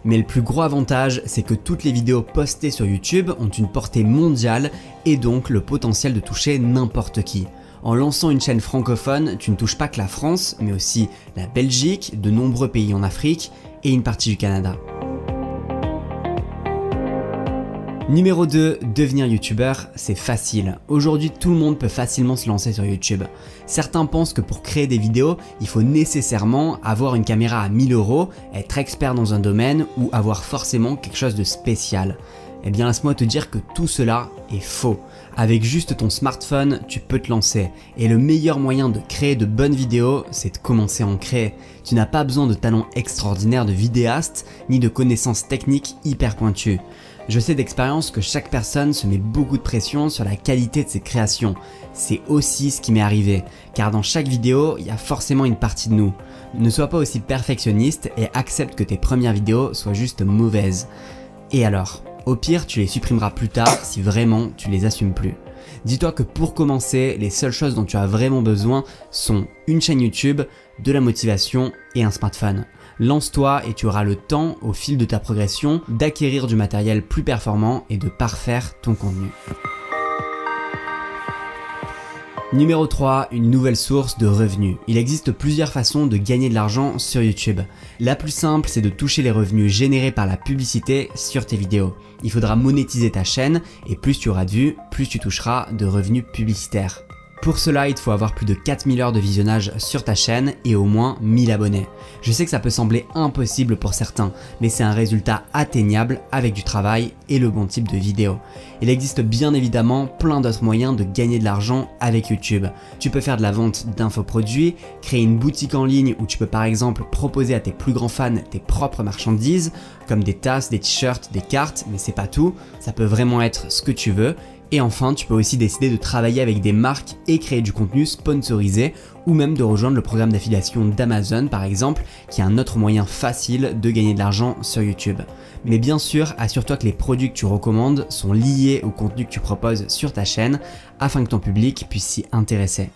Mais le plus gros avantage, c'est que toutes les vidéos postées sur YouTube ont une portée mondiale et donc le potentiel de toucher n'importe qui. En lançant une chaîne francophone, tu ne touches pas que la France, mais aussi la Belgique, de nombreux pays en Afrique et une partie du Canada. Numéro 2, devenir youtubeur, c'est facile. Aujourd'hui, tout le monde peut facilement se lancer sur YouTube. Certains pensent que pour créer des vidéos, il faut nécessairement avoir une caméra à 1000 €, être expert dans un domaine ou avoir forcément quelque chose de spécial. Eh bien, laisse-moi te dire que tout cela est faux. Avec juste ton smartphone, tu peux te lancer. Et le meilleur moyen de créer de bonnes vidéos, c'est de commencer à en créer. Tu n'as pas besoin de talent extraordinaire de vidéaste, ni de connaissances techniques hyper pointues. Je sais d'expérience que chaque personne se met beaucoup de pression sur la qualité de ses créations. C'est aussi ce qui m'est arrivé, car dans chaque vidéo, il y a forcément une partie de nous. Ne sois pas aussi perfectionniste et accepte que tes premières vidéos soient juste mauvaises. Et alors ? Au pire, tu les supprimeras plus tard si vraiment tu les assumes plus. Dis-toi que pour commencer, les seules choses dont tu as vraiment besoin sont une chaîne YouTube, de la motivation et un smartphone. Lance-toi et tu auras le temps, au fil de ta progression, d'acquérir du matériel plus performant et de parfaire ton contenu. Numéro 3, une nouvelle source de revenus. Il existe plusieurs façons de gagner de l'argent sur YouTube. La plus simple, c'est de toucher les revenus générés par la publicité sur tes vidéos. Il faudra monétiser ta chaîne et plus tu auras de vues, plus tu toucheras de revenus publicitaires. Pour cela, il te faut avoir plus de 4000 heures de visionnage sur ta chaîne et au moins 1000 abonnés. Je sais que ça peut sembler impossible pour certains, mais c'est un résultat atteignable avec du travail et le bon type de vidéo. Il existe bien évidemment plein d'autres moyens de gagner de l'argent avec YouTube. Tu peux faire de la vente d'infoproduits, créer une boutique en ligne où tu peux par exemple proposer à tes plus grands fans tes propres marchandises, comme des tasses, des t-shirts, des cartes, mais c'est pas tout, ça peut vraiment être ce que tu veux. Et enfin, tu peux aussi décider de travailler avec des marques et créer du contenu sponsorisé ou même de rejoindre le programme d'affiliation d'Amazon par exemple, qui est un autre moyen facile de gagner de l'argent sur YouTube. Mais bien sûr, assure-toi que les produits que tu recommandes sont liés au contenu que tu proposes sur ta chaîne afin que ton public puisse s'y intéresser.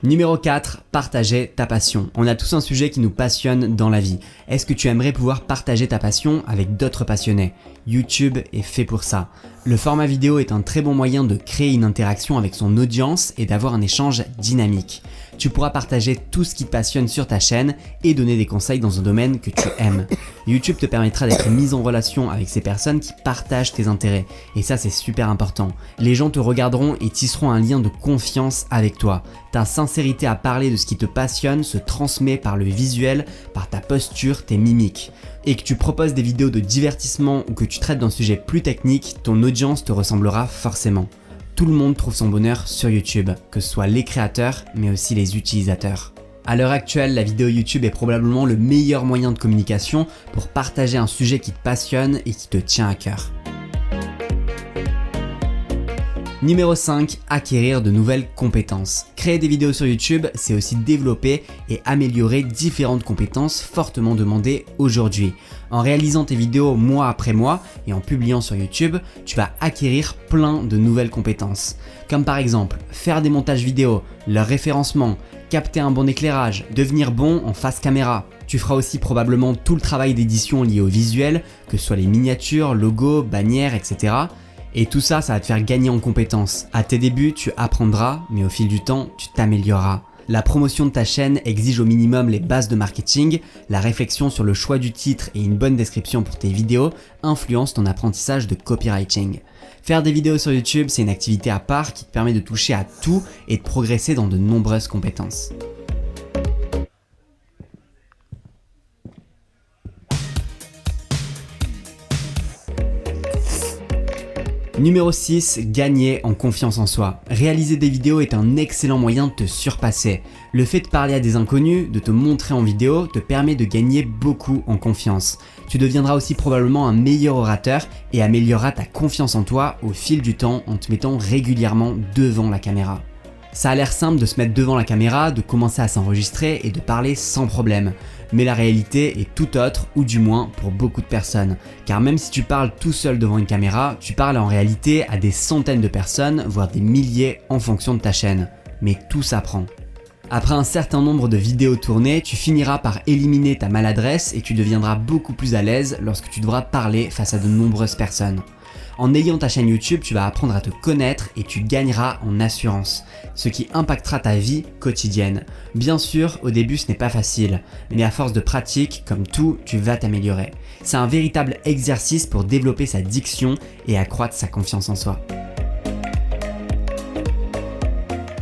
Numéro 4, partager ta passion. On a tous un sujet qui nous passionne dans la vie. Est-ce que tu aimerais pouvoir partager ta passion avec d'autres passionnés ? YouTube est fait pour ça. Le format vidéo est un très bon moyen de créer une interaction avec son audience et d'avoir un échange dynamique. Tu pourras partager tout ce qui te passionne sur ta chaîne et donner des conseils dans un domaine que tu aimes. YouTube te permettra d'être mis en relation avec ces personnes qui partagent tes intérêts et ça c'est super important. Les gens te regarderont et tisseront un lien de confiance avec toi. Ta sincérité à parler de ce qui te passionne se transmet par le visuel, par ta posture, tes mimiques. Et que tu proposes des vidéos de divertissement ou que tu traites d'un sujet plus technique, ton audience te ressemblera forcément. Tout le monde trouve son bonheur sur YouTube, que ce soit les créateurs mais aussi les utilisateurs. À l'heure actuelle, la vidéo YouTube est probablement le meilleur moyen de communication pour partager un sujet qui te passionne et qui te tient à cœur. Numéro 5, acquérir de nouvelles compétences. Créer des vidéos sur YouTube, c'est aussi développer et améliorer différentes compétences fortement demandées aujourd'hui. En réalisant tes vidéos mois après mois et en publiant sur YouTube, tu vas acquérir plein de nouvelles compétences. Comme par exemple, faire des montages vidéo, leur référencement, capter un bon éclairage, devenir bon en face caméra. Tu feras aussi probablement tout le travail d'édition lié au visuel, que ce soit les miniatures, logos, bannières, etc. Et tout ça, ça va te faire gagner en compétences. À tes débuts, tu apprendras, mais au fil du temps, tu t'amélioreras. La promotion de ta chaîne exige au minimum les bases de marketing, la réflexion sur le choix du titre et une bonne description pour tes vidéos influencent ton apprentissage de copywriting. Faire des vidéos sur YouTube, c'est une activité à part qui te permet de toucher à tout et de progresser dans de nombreuses compétences. Numéro 6, gagner en confiance en soi. Réaliser des vidéos est un excellent moyen de te surpasser. Le fait de parler à des inconnus, de te montrer en vidéo, te permet de gagner beaucoup en confiance. Tu deviendras aussi probablement un meilleur orateur et amélioreras ta confiance en toi au fil du temps en te mettant régulièrement devant la caméra. Ça a l'air simple de se mettre devant la caméra, de commencer à s'enregistrer et de parler sans problème. Mais la réalité est tout autre, ou du moins pour beaucoup de personnes. Car même si tu parles tout seul devant une caméra, tu parles en réalité à des centaines de personnes, voire des milliers en fonction de ta chaîne. Mais tout s'apprend. Après un certain nombre de vidéos tournées, tu finiras par éliminer ta maladresse et tu deviendras beaucoup plus à l'aise lorsque tu devras parler face à de nombreuses personnes. En ayant ta chaîne YouTube, tu vas apprendre à te connaître et tu gagneras en assurance, ce qui impactera ta vie quotidienne. Bien sûr, au début ce n'est pas facile, mais à force de pratique, comme tout, tu vas t'améliorer. C'est un véritable exercice pour développer sa diction et accroître sa confiance en soi.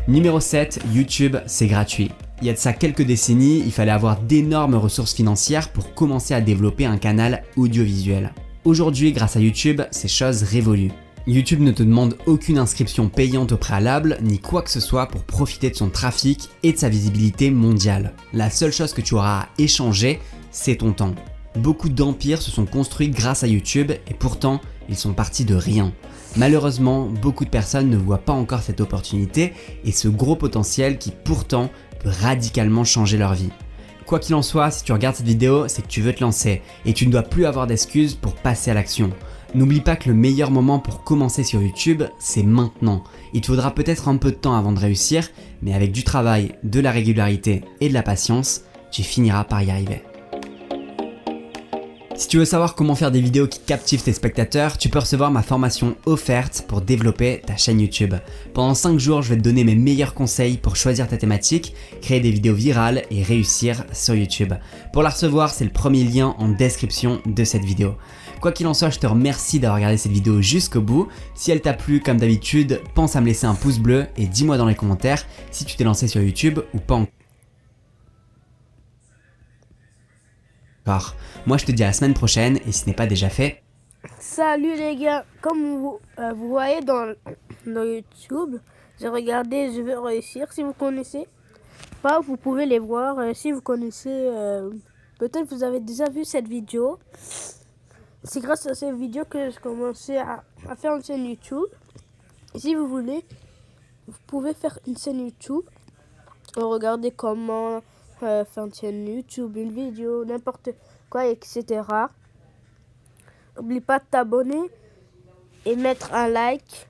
Numéro 7, YouTube, c'est gratuit. Il y a de ça quelques décennies, il fallait avoir d'énormes ressources financières pour commencer à développer un canal audiovisuel. Aujourd'hui, grâce à YouTube, c'est chose révolue. YouTube ne te demande aucune inscription payante au préalable, ni quoi que ce soit pour profiter de son trafic et de sa visibilité mondiale. La seule chose que tu auras à échanger, c'est ton temps. Beaucoup d'empires se sont construits grâce à YouTube et pourtant, ils sont partis de rien. Malheureusement, beaucoup de personnes ne voient pas encore cette opportunité et ce gros potentiel qui pourtant peut radicalement changer leur vie. Quoi qu'il en soit, si tu regardes cette vidéo, c'est que tu veux te lancer et tu ne dois plus avoir d'excuses pour passer à l'action. N'oublie pas que le meilleur moment pour commencer sur YouTube, c'est maintenant. Il te faudra peut-être un peu de temps avant de réussir, mais avec du travail, de la régularité et de la patience, tu finiras par y arriver. Si tu veux savoir comment faire des vidéos qui captivent tes spectateurs, tu peux recevoir ma formation offerte pour développer ta chaîne YouTube. Pendant 5 jours, je vais te donner mes meilleurs conseils pour choisir ta thématique, créer des vidéos virales et réussir sur YouTube. Pour la recevoir, c'est le premier lien en description de cette vidéo. Quoi qu'il en soit, je te remercie d'avoir regardé cette vidéo jusqu'au bout. Si elle t'a plu, comme d'habitude, pense à me laisser un pouce bleu et dis-moi dans les commentaires si tu t'es lancé sur YouTube ou pas encore. Moi je te dis à la semaine prochaine et si ce n'est pas déjà fait. Salut les gars, comme vous voyez dans YouTube, j'ai regardé Je veux réussir, si vous connaissez pas, vous pouvez les voir, si vous connaissez, peut-être vous avez déjà vu cette vidéo. C'est grâce à cette vidéo que j'ai commencé à faire une chaîne YouTube. Et si vous voulez, vous pouvez faire une chaîne YouTube, regardez comment faire une chaîne YouTube, une vidéo, n'importe quoi, etc. N'oublie pas de t'abonner et mettre un like